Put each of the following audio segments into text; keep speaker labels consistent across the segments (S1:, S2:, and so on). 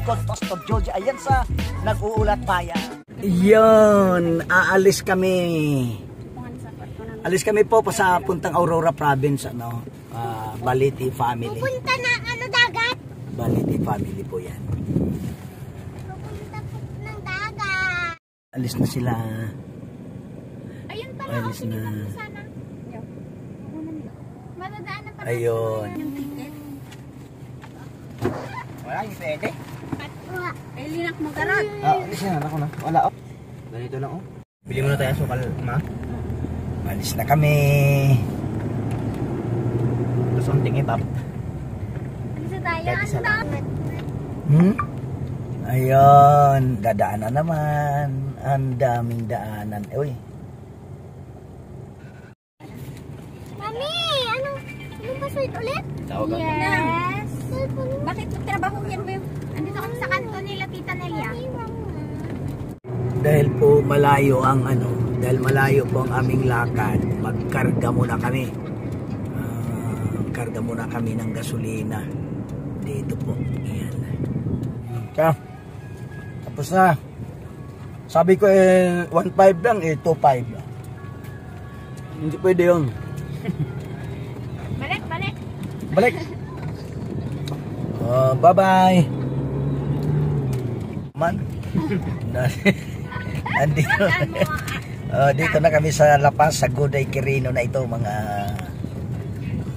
S1: lingkod, Pastor George. Ayan sa Nag-uulat Bayan.
S2: Yun, aalis kami. Alis kami po sa puntang Aurora Province, ano, Baliti family.
S3: Pupunta na ano dagat?
S2: Baliti family po yan.
S3: Pupunta po ng dagat.
S2: Alis na sila.
S3: Ayun pala,
S2: Alis na.
S3: sana. Madadaanan pa
S2: Ayun.
S3: yung ticket.
S1: Wala, hindi pwede.
S3: Ay, linak mo garot.
S1: Alis na, ako na. Wala, oh. Ganito lang, oh. Bili mo na tayo sukal, ma.
S2: Alis na kami.
S1: Gusto kong tingin, pap.
S3: Isa tayo,
S1: Kahit isa lang.
S2: Ayun, dadaanan naman. Ang daming daanan. Uy.
S3: Mami, ano ba sweet ulit?
S1: Tawag ako.
S3: Yes. Bakit trabaho yan ba yung... Andito kami sa kanto nila, Tita Nelia.
S2: Dahil po malayo ang ano, dahil malayo po ang aming lakad, magkarga muna kami. Karga muna kami ng gasolina. Dito po. Ayan. Kaya, tapos na. Sabi ko 1.5 lang, 2.5 lang. Hindi pwede yun.
S3: Balik, balik.
S2: Balik. Bye-bye. Man. Andito. Dito na kami sa La Paz, sa Goday Quirino na ito, mga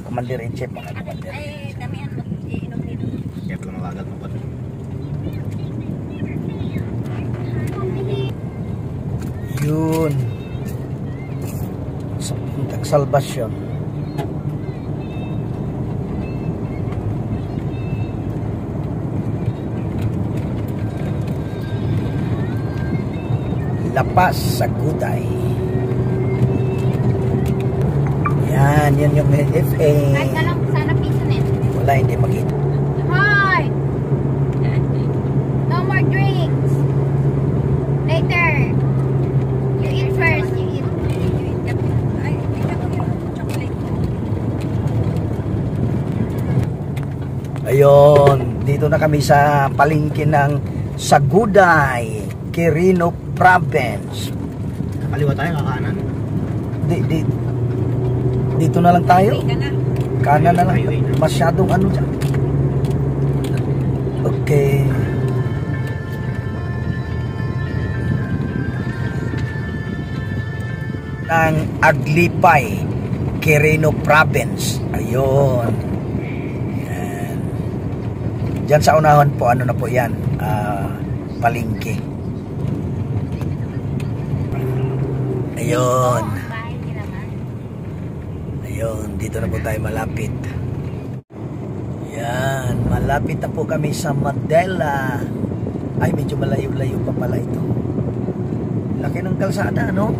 S2: Commander-in-Chief, mga Commander.
S3: Ay, damihan mo. Iinom dito.
S1: Kaya pala mawagal mo ba?
S2: Yun. Sa puntang Salvation. La Paz sa Goday. Yan, yun yung FA.
S3: Kahit na lang sana piso net.
S2: Wala, hindi makita.
S3: Hi! No more drinks. Later. You eat first. You eat. Ay, tingnan mo yung chocolate ko.
S2: Ayun, dito na kami sa palengke ng Saguday, Quirino Province.
S1: Kaliwa tayo, kakanan.
S2: Dito na lang tayo. Kanan na lang.
S1: Highway na.
S2: Masyadong ano dyan. Okay. Ng Aglipay, Quirino Province. Ayun. Yan. Diyan sa unahan po, ano na po yan, palengke. Ayun.
S3: Bahay nila man.
S2: Ayun, dito na po tayo malapit. Yan, malapit na po kami sa Mandela. Ay, medyo malayo-layo pa pala ito. Laki ng kalsada, no?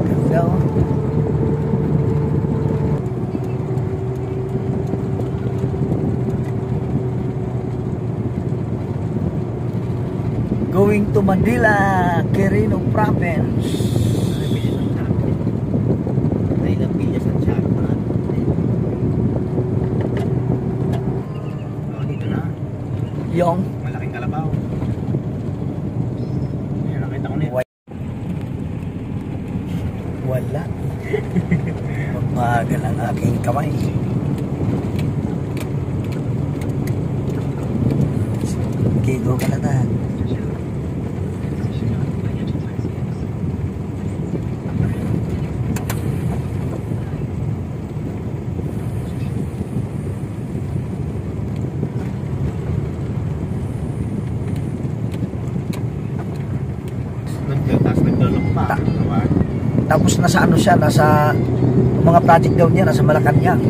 S2: Ganda, oh. Going to Manila, Quirino Province.
S1: Ay, napilya sa chat. Oh, dito na.
S2: Yung
S1: Malaking kalabaw. Ayan, nakita ko na yun.
S2: wala. Magbagal ang aking kamay. Kigo ka na ta.
S1: Tapos nagdulog pa.
S2: Tapos nasa ano siya, nasa mga project daw niya, nasa Malacanang.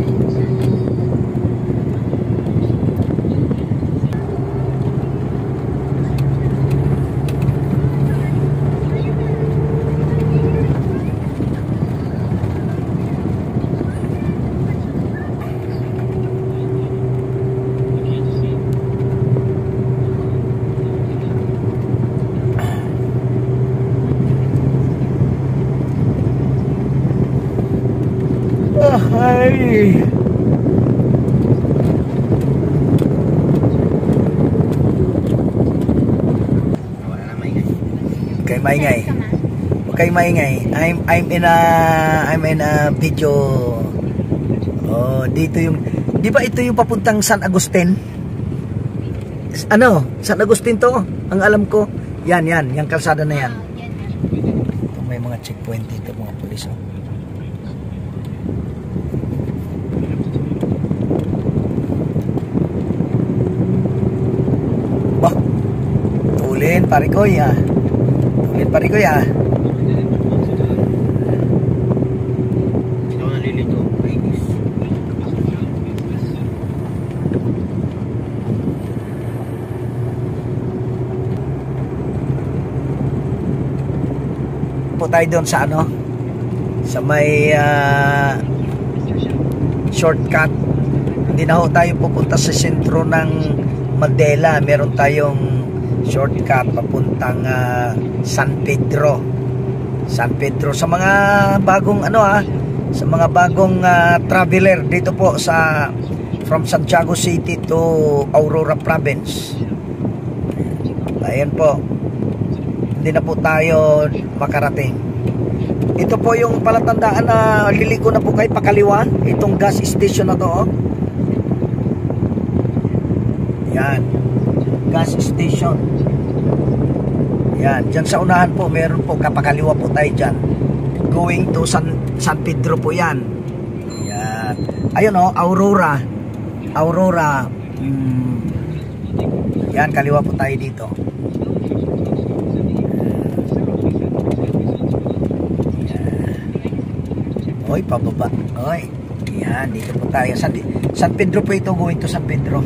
S2: Ay.
S1: Wala na maingay.
S2: Kay maingay. Huwag kayo maingay. I'm in a video. Oh, dito yung, di ba ito yung papuntang San Agustin? Ano? San Agustin to? Ang alam ko. Yan, yung kalsada na yan. Ito, may mga checkpoint dito, mga pulis. Oh. Bah, tulin, parikoy ah. Tulin, parikoy ah.
S1: Ito ang nalilito. Ladies.
S2: Po tayo doon sa ano? Sa may shortcut. Hindi na ho tayo pupunta sa sentro ng Mandela. Meron tayong shortcut papuntang San Pedro. San Pedro sa mga bagong ano sa mga bagong traveler dito po sa from Santiago City to Aurora Province. Ayan po. Hindi na po tayo makarating. Ito po yung palatandaan na liliko na po kayo pakaliwa. Itong gas station na to. Oh. Yan. Gas station. Yan. Diyan sa unahan po, meron po kapakaliwa po tayo dyan. Going to San Pedro po yan. Yan. Ayun o, Aurora. Aurora. Yan, kaliwa po tayo dito. Oy, pababa. Oy. Yan, dito po tayo. San Pedro po ito, going to San Pedro.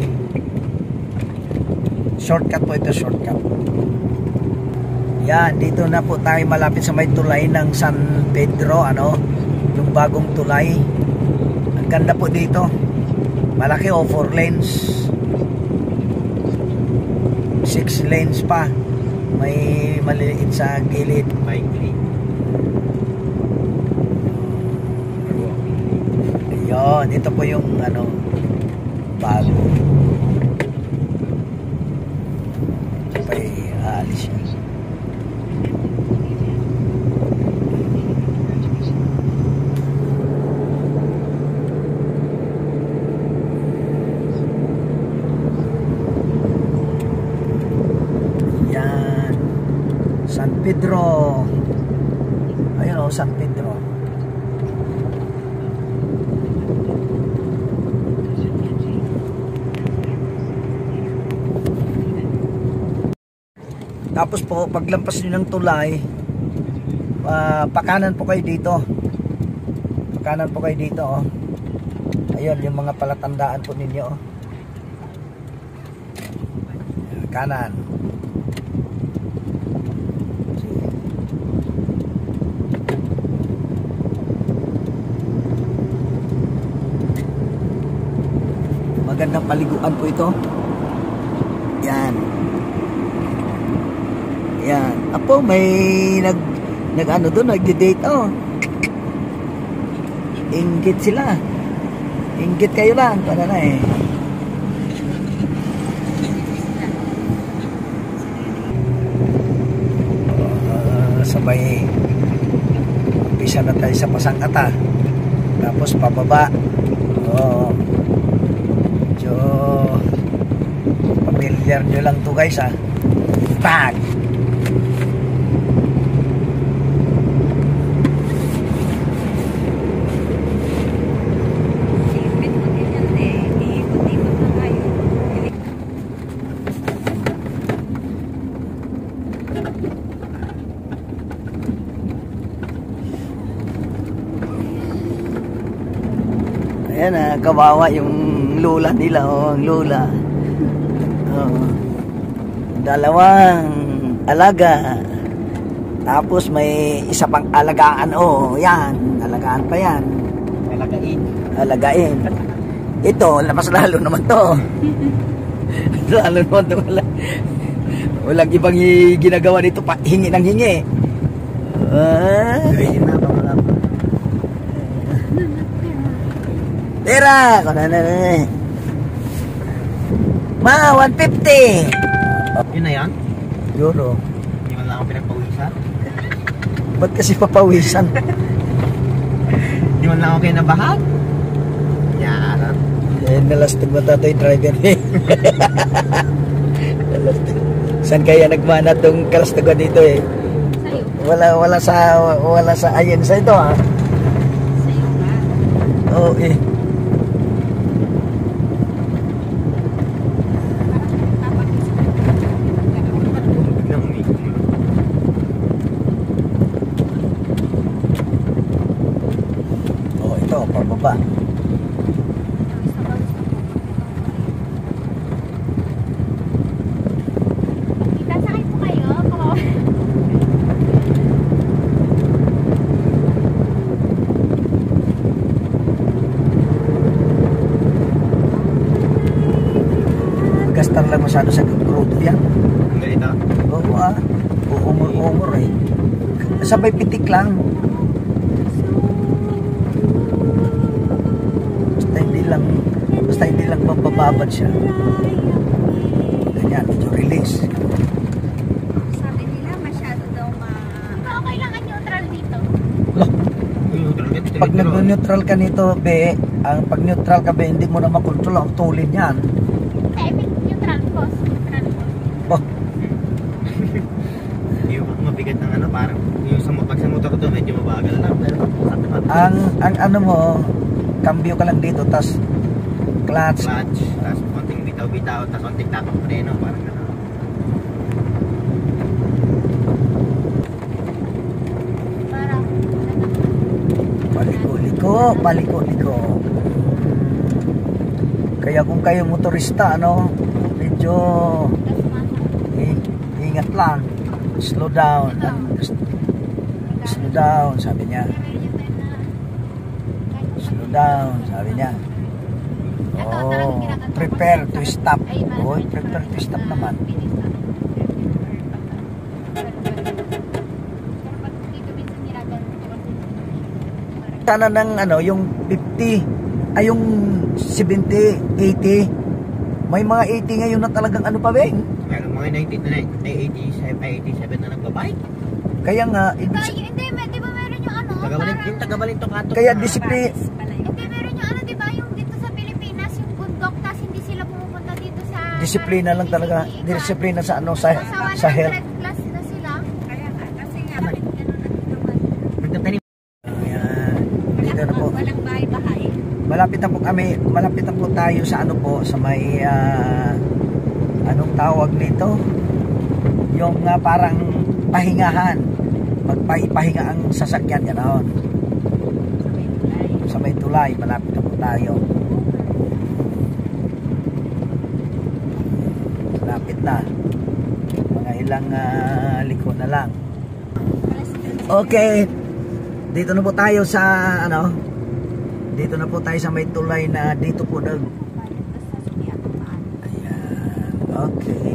S2: Shortcut po ito, shortcut. Yan, dito na po tayo malapit sa may tulay ng San Pedro, ano? Yung bagong tulay. Ang ganda po dito. Malaki 4 lanes. 6 lanes pa. May maliliit sa gilid.
S1: Bike lane.
S2: Ayun, ito po yung ano, bago. Pay alis yan. Yan. San Pedro. Ayun o, San Pedro. Tapos po, paglampas nyo ng tulay, pakanan po kayo dito. Pakanan po kayo dito, oh. Ayun, yung mga palatandaan po ninyo, oh. Kanan. Magandang paliguan po ito. Yan. Yan. Apo, may nag-ano doon, nagde-date, oh. Inggit sila. Inggit kayo lang. Para na eh. Sabay umpisa na tayo sa Pasangkata. Tapos pababa. Oh. Medyo familiar nyo lang to guys, ha. Bag! Ayan, kawawa yung lula nila, oh, ang lula. Oh. Dalawang alaga. Tapos may isa pang alagaan, oh, yan, alagaan pa yan. Alagain. Ito, mas lalo naman to. Lalo naman to. Walang ibang ginagawa dito pa, hingi ng hingi. Pera! Kuna na na. Ma, 150!
S1: Yun na yan?
S2: Euro.
S1: Hindi man lang ako pinagpawisan.
S2: Ba't kasi papawisan?
S1: Hindi man lang ako kayo nabahan. Yan.
S2: Eh, nalastig na tato yung driver eh. Nalastig. Saan kaya nagmana tong kalastugan dito eh?
S3: Sa'yo.
S2: Wala sa ayen sa ito ha.
S3: Sa'yo nga.
S2: Oo eh.
S1: Biglang umiikot mo.
S2: Oo, ito, pababa.
S3: Kita, sakay po kayo.
S2: Gastar lang masyado sa crudo yan.
S1: Ang ganito.
S2: Oo ah. Umur eh. Sabay pitik lang. Basta hindi lang mabababad siya. Ganyan, medyo release.
S3: Sabi nila, masyado daw okay lang ang neutral dito.
S2: Pag nag-neutral ka nito, be, pag neutral ka, be, hindi mo na makontrol ang tulin yan.
S3: Neutral cost.
S2: Oh,
S1: Yung mabigat ng ano, parang yung pag sa motor ko medyo mabagal lang. Pero
S2: ang ano mo, cambio ka lang dito, tas clutch.
S1: tapos konting bitaw-bitaw, tapos konting tapak preno, parang gano'n.
S3: Parang,
S2: Paliko-liko. Kaya kung kayo motorista, ano, medyo ingat lang. Slow down, sabi niya. Slow down, sabi niya. Oh, prepare to stop. Oh, prepare to stop naman. Sana ng ano, yung 50, ay yung 70, 80. May mga 80 ngayon na talagang ano pa, Beng.
S1: Meron mga 87 na nagbabike.
S2: Kaya nga,
S3: hindi, di ba meron yung ano?
S1: Yung tagabalintong ato.
S2: kaya disiplina.
S3: Hindi, meron yung ano, di ba? Yung dito sa Pilipinas, yung bundok, tas hindi sila pumupunta dito sa...
S2: Disiplina lang talaga. Disiplina sa ano, sa health.
S3: 100 plus na sila. Kaya nga, kasi nga, bakit gano'n naman?
S1: Magtatanim.
S2: Ayan. Dito na po.
S3: Walang bahay-bahay.
S2: Malapit na po tayo sa ano po, sa may anong tawag nito? Yung parang pahingahan. Magpahinga ang sasakyan ganoon. Sa may tulay, malapit na po tayo. Malapit na. Mga ilang liko na lang. Okay. Dito na po tayo sa ano? Dito na po tayo sa may tulay na dito po nag. Ayan. Okay.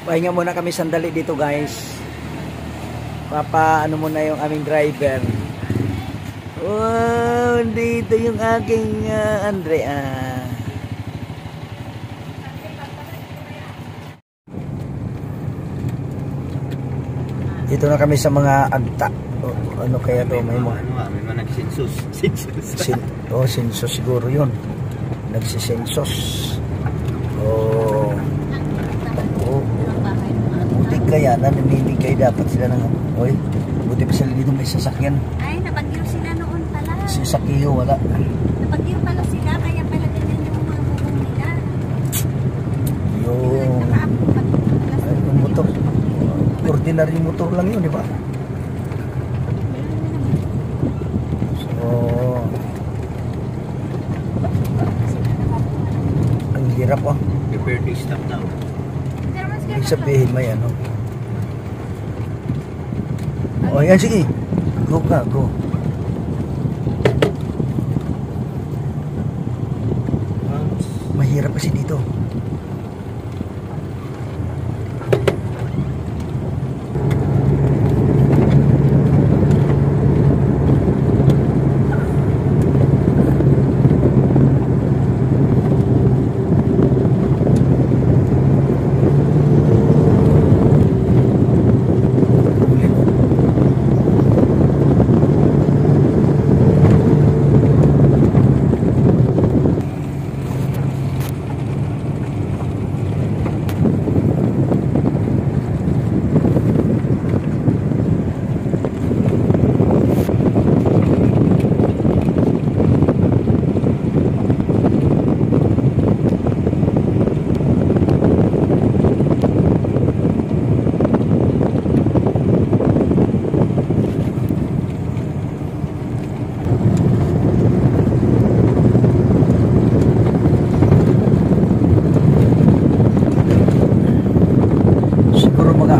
S2: Pahinga muna kami sandali dito, guys. Ano muna yung aming driver. Wow, dito yung aking Andrea. Dito na kami sa mga agta. Ano kaya to? May
S1: mga nagsinsus.
S2: Sinsus siguro yun. Nagsisensus. Buti kaya na namimigay dapat sila ng oy. Buti pa sila dito may sasakyan.
S3: Ay, napagyo sila noon pala.
S2: Sasakyo wala.
S3: Napagyo pala sila, kaya pala ganyan yung mga bubong nila.
S2: Yung motor. Ordinary motor lang yun, di ba? So, ang hirap oh.
S1: Prepare to stop now.
S2: Ibig sabihin may ano. O yan, sige. Go ka, go. Mahirap kasi dito.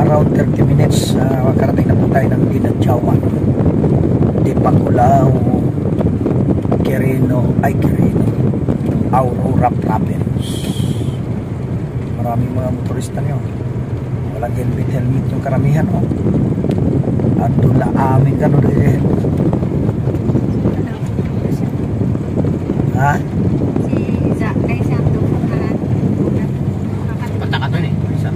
S2: Around 30 minutes makarating na po tayo ng Dinadjawan, Dipangulao, Quirino, Aurora Province. Maraming mga motorista nyo, walang helmet yung karamihan, oh. At doon na amin ka doon din. Ha?
S3: Si Zach ay Santo Fukaran.
S1: Punta ka doon eh. Isa.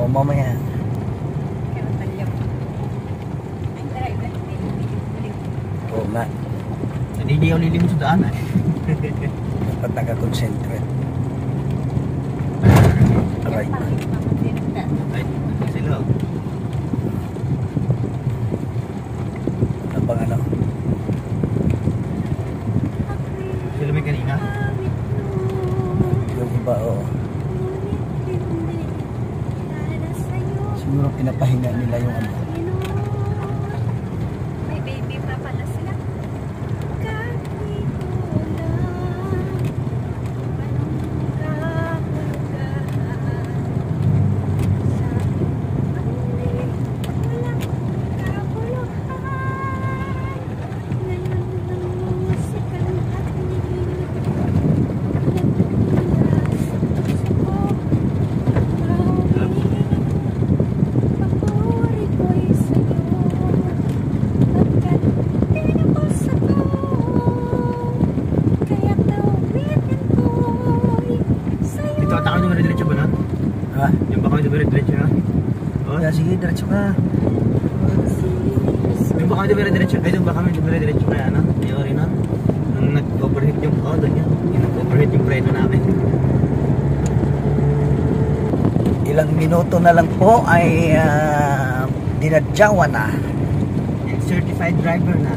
S2: Mamaya. Oo nga.
S1: Hindi ako lilimot sa daan eh.
S2: Dapat naka-concentrate. Right.
S1: Ay, sila.
S2: Ano bang ano?
S1: Sila may kanina.
S2: Yung iba, oo. Siguro pinapahinga nila yung ano.
S3: May baby pa pala sila.
S2: Ha?
S1: Yung baka yung dire-diretso na. Oh,
S2: Yeah, sige, diretso ka.
S1: yung baka yung dire-diretso, ay yung baka yung dire-diretso kaya ano, yung rin nung nag-overheat yung, oh, doon yan. Yung nag-overheat yung preno namin.
S2: Ilang minuto minuto na lang po ay dinadyawan na.
S1: Certified driver na.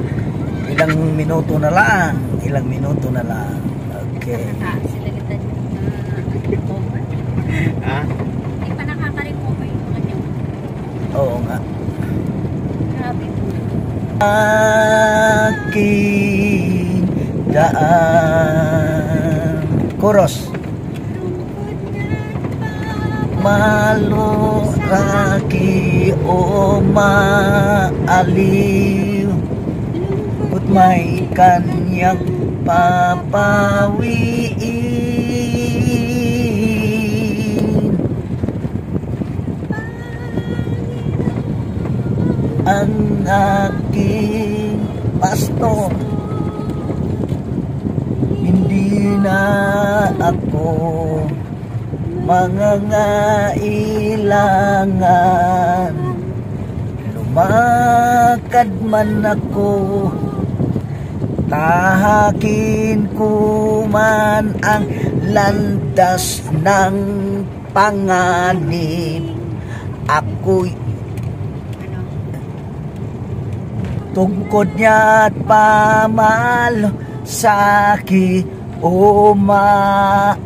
S2: Ilang minuto na lang. Ilang minuto na lang. Okay.
S3: Sinalitan yung cover.
S1: Ha?
S3: Hindi pa nakaka-recover yung mga niyo.
S2: Oo nga.
S3: Grabe po.
S2: Aking daan. Chorus. Malo raki o maaliw, but may kanyang papawiin. Ang aking pasto, hindi na ako mangangailangan. Lumakad man ako, tahakin ko man ang landas ng panganib. Ako'y tungkod niya't pamalo saki o maaliw,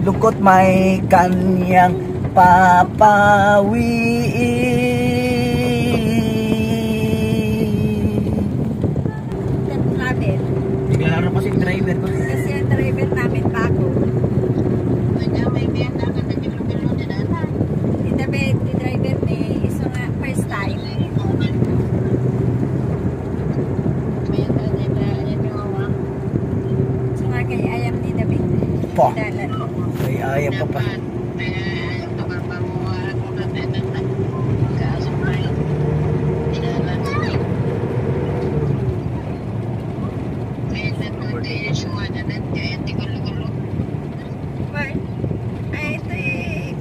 S2: lungkot may kanyang papawiin.
S3: Travel.
S1: Naglalaro kasi yung driver ko.
S3: Kasi ang driver namin bago. Di driver may isa nga first time. So nga kay ayam ni David.
S2: Po.
S3: Dalan.
S2: May ayaw pa pa.
S3: Ay, ito eh.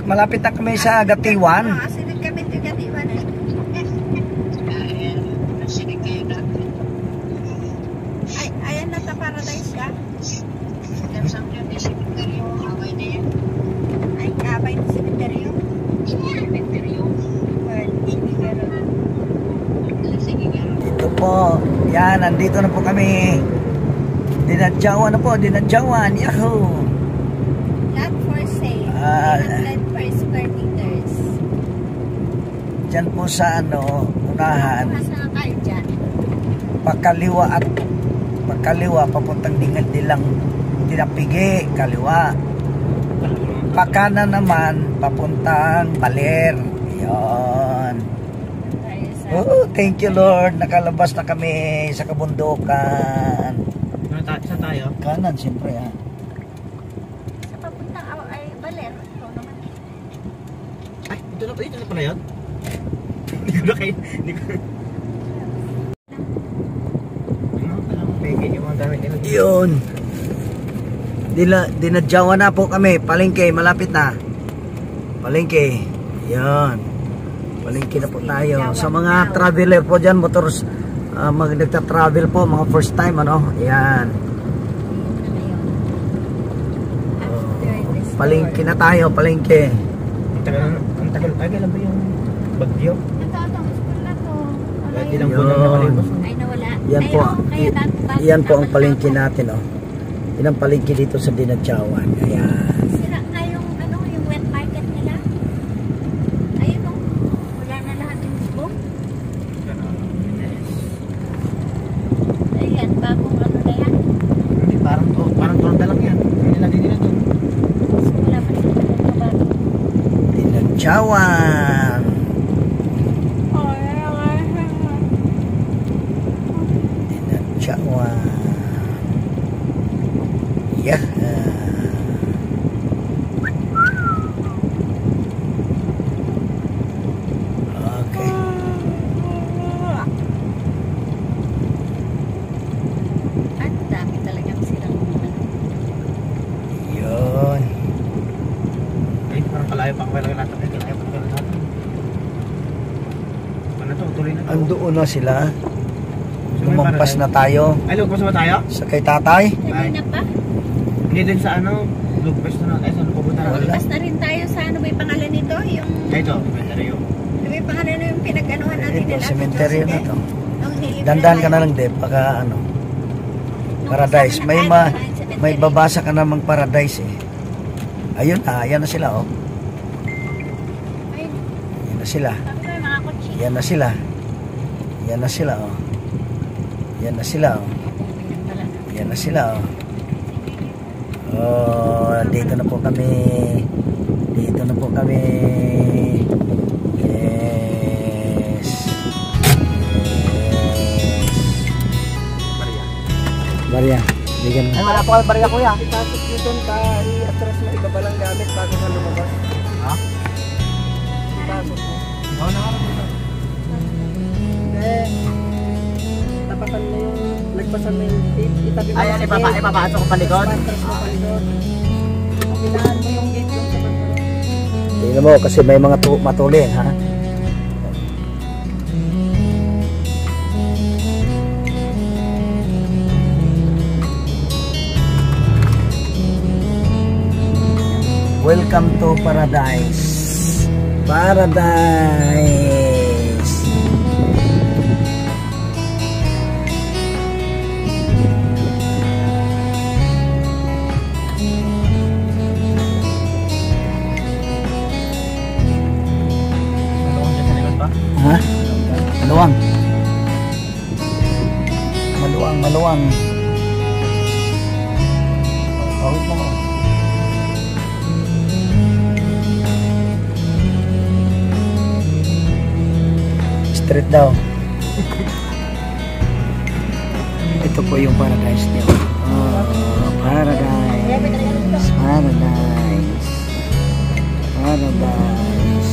S2: Malapit na kami sa Gatiwan.
S3: Sunod kami ito Gatiwan eh. Ay, ayan na sa paradise siya. Ay, kabay na cemetery.
S2: Dito po. Yan, nandito na po kami. Dinadyawan na po, dinadyawan. Yahoo!
S3: Not for sale.
S2: Ah.
S3: 100 per square meters.
S2: Diyan po sa unahan.
S3: Nasaan kayo dyan?
S2: Pakaliwa papuntang Dingal-Dilang Tinapigi, kaliwa. Pakanan naman papuntang Baler. Yon.
S3: Tayo sa...
S2: Oh, thank you Lord. Nakalabas na kami sa kabundukan.
S1: Saan tayo?
S2: Kanan siyempre ha.
S3: Sa papuntang ay Baler. Ito naman.
S1: Ay, dito na pala yun? Hindi ko na kayo. Hindi ko. Ano pala ang peke yung mga gamit nila?
S2: Yun. Dinadyawan na po kami. Palengke, malapit na. Palengke. Yan. Palengke na po tayo. Sa mga traveler po dyan, motors, nagta-travel po, mga first time, Yan. Palengke na tayo, palengke.
S1: Ang tagal ba yung bagyo?
S3: Ito, school na to.
S1: Pwede lang po lang nakalipas.
S3: Ay, nawala.
S2: Yan po.
S3: Kaya
S2: Yan po ang palengke natin, Yan ang palengke dito sa Dinadyawan. Ayan.
S3: Sira na yung, yung wet market nila. Ayun, wala na lahat yung book. Ayan, bagong na yan.
S1: Hindi, parang torta lang yan. Hindi na din nila doon.
S3: Wala pa rin na bago.
S2: Dinadyawan. Dinadyawan. Yeah. Okay.
S3: Ang dami talagang silang
S2: Yun.
S1: Ay, parang kalayo pa ako lang natin. Kalayo pa lang natin. Ano to? Tuloy na to.
S2: Andoon na sila. Lumampas na tayo.
S1: Ay, lumampas na tayo?
S2: Sa kay tatay.
S3: kanina pa.
S1: Hindi din sa lugpas na. Ay, saan pupunta?
S3: Lumabas na rin tayo sa ano ba yung pangalan nito? Yung,
S1: Ito, inventaryo.
S3: ano ba yung pangalan yung pinag-anuhan natin
S2: Ito,
S3: nila?
S2: cemetery na to.
S3: Nung nilibre
S2: Dandan ka
S3: tayo.
S2: na lang, Deb. Baka ano,
S3: Nung
S2: paradise.
S3: kasama
S2: May
S3: ng ano, cemetery.
S2: may babasa ka namang paradise eh. Ayun ayan na sila oh.
S3: Ayun,
S2: Yan na sila.
S3: sabi ko yung mga kotse.
S2: Yan na sila. Yan na sila oh. Yan na sila oh. Yan na sila oh. Oh, dito na po kami. Dito na po kami. Yes.
S1: Maria.
S2: Maria, bigyan mo.
S1: Ay, wala po kayo barya, kuya.
S4: Ipasok nyo doon, i-atras mo iba palang gamit bago ka lumabas.
S1: Ha?
S4: Ipasok mo.
S1: Ikaw na ako.
S4: Hindi. Tapatan mo yung, lagpasan mo yung tape, itabi mo
S1: Ay,
S4: sa
S1: ano,
S4: gate.
S1: ipapasok ko palikod?
S4: Atras mo palikod. Pilahan mo yung gate doon sa palikod.
S2: Tingnan mo kasi may mga matulin ha. Welcome to paradise. Paradise.
S1: Ano kung dyan sa likod pa?
S2: Ha? Maluwang. Maluwang, maluwang. Pawit mo ko. Street daw. Ito po yung paradise niyo. Oh, paradise. Paradise. Paradise.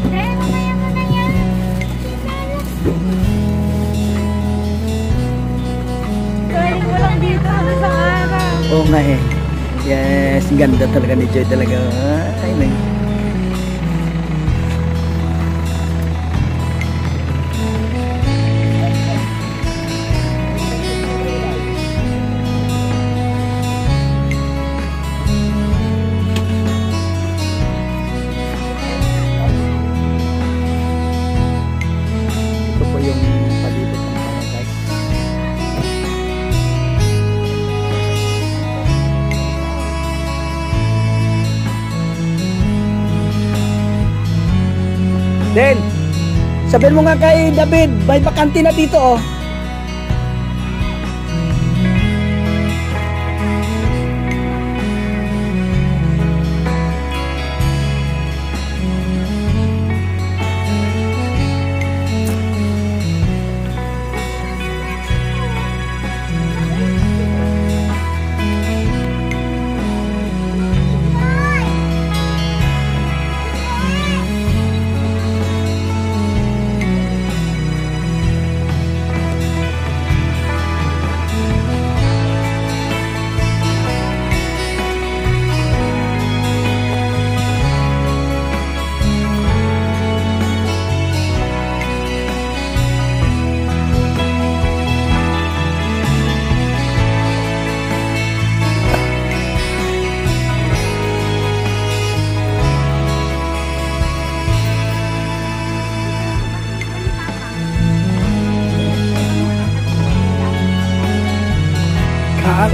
S3: Dahil mamaya mo na yan. Galing mo lang dito sa araw.
S2: Oo nga eh. Yes, ganda talaga ni Joy talaga. Ay, may. Ito po yung palibot ng paradise. Den, sabihin mo nga kay David, may bakante na dito oh.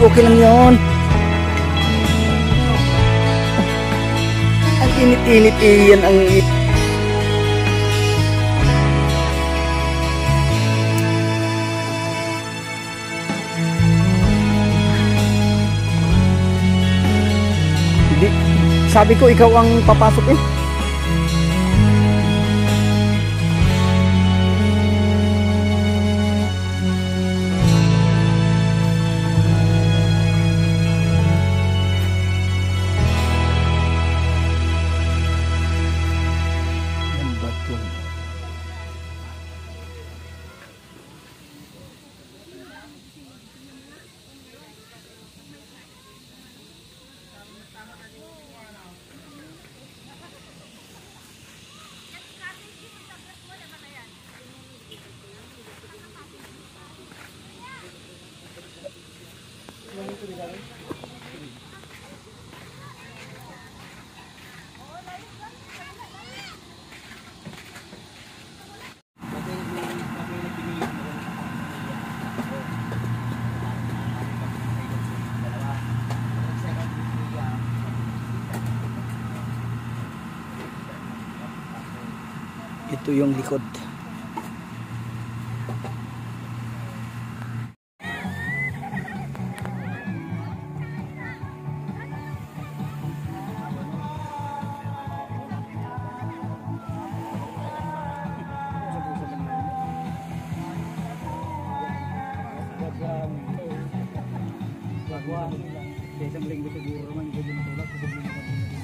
S2: Okay lang yun. Ang init-init iyan ang... Hindi. Sabi ko ikaw ang papasok eh. Ito yung likod.
S4: Isang linggo siguro naman, hindi matulog.